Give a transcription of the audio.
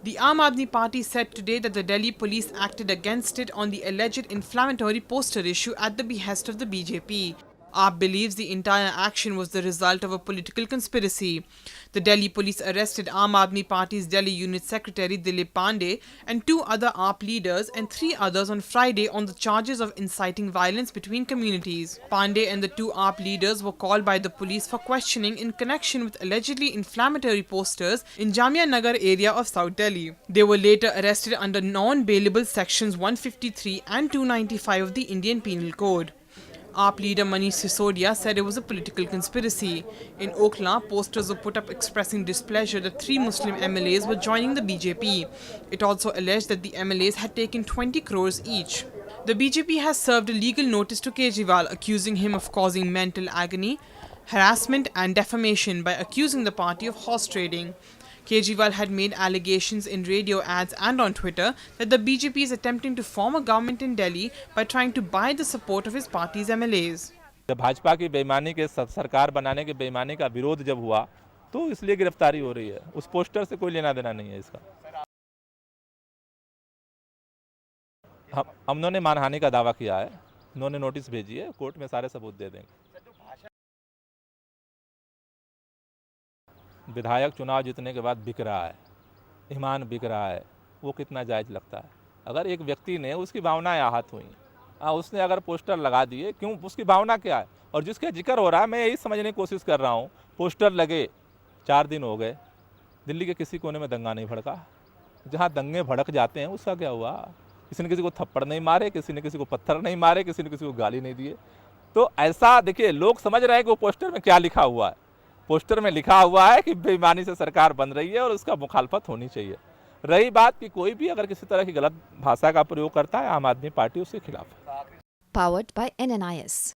The Aam Aadmi Party said today that the Delhi police acted against it on the alleged inflammatory poster issue at the behest of the BJP. AAP believes the entire action was the result of a political conspiracy. The Delhi police arrested Aam Aadmi Party's Delhi Unit Secretary Dilip Pandey and 2 other AAP leaders and 3 others on Friday on the charges of inciting violence between communities. Pandey and the 2 AAP leaders were called by the police for questioning in connection with allegedly inflammatory posters in Jamia Nagar area of South Delhi. They were later arrested under non-bailable sections 153 and 295 of the Indian Penal Code. AAP leader Manish Sisodia said it was a political conspiracy. In Okhla, posters were put up expressing displeasure that 3 Muslim MLAs were joining the BJP. It also alleged that the MLAs had taken 20 crores each. The BJP has served a legal notice to Kejriwal accusing him of causing mental agony, harassment and defamation by accusing the party of horse trading. Kejriwal had made allegations in radio ads and on Twitter that the BJP is attempting to form a government in Delhi by trying to buy the support of his party's MLAs. जब भाजपा की बेईमानी के सरकार बनाने के बेईमानी का विरोध जब हुआ तो इसलिए गिरफ्तारी हो रही है। उस पोस्टर से कोई लेना देना नहीं है इसका। हम उन्होंने मानहानि का दावा किया है, उन्होंने नोटिस भेजी है, कोर्ट में सारे सबूत दे देंगे। विधायक चुनाव जीतने के बाद बिक रहा है, ईमान बिक रहा है, वो कितना जायज़ लगता है? अगर एक व्यक्ति ने उसकी भावनाएं आहत हुई, उसने अगर पोस्टर लगा दिए, क्यों, उसकी भावना क्या है? और जिसके जिक्र हो रहा है, मैं यही समझने की कोशिश कर रहा हूँ, पोस्टर लगे 4 दिन हो गए, दिल्ली के किसी कोने में दंगा नहीं भड़का। जहाँ दंगे भड़क जाते हैं उसका क्या हुआ? किसी ने किसी को थप्पड़ नहीं मारे, किसी ने किसी को पत्थर नहीं मारे, किसी ने किसी को गाली नहीं दिए। तो ऐसा देखिए, लोग समझ रहे हैं कि वो पोस्टर में क्या लिखा हुआ है। पोस्टर में लिखा हुआ है कि बेईमानी से सरकार बन रही है और उसका मुखालफत होनी चाहिए। रही बात कि कोई भी अगर किसी तरह की गलत भाषा का प्रयोग करता है, आम आदमी पार्टी उसके खिलाफ है। Powered by NNIS.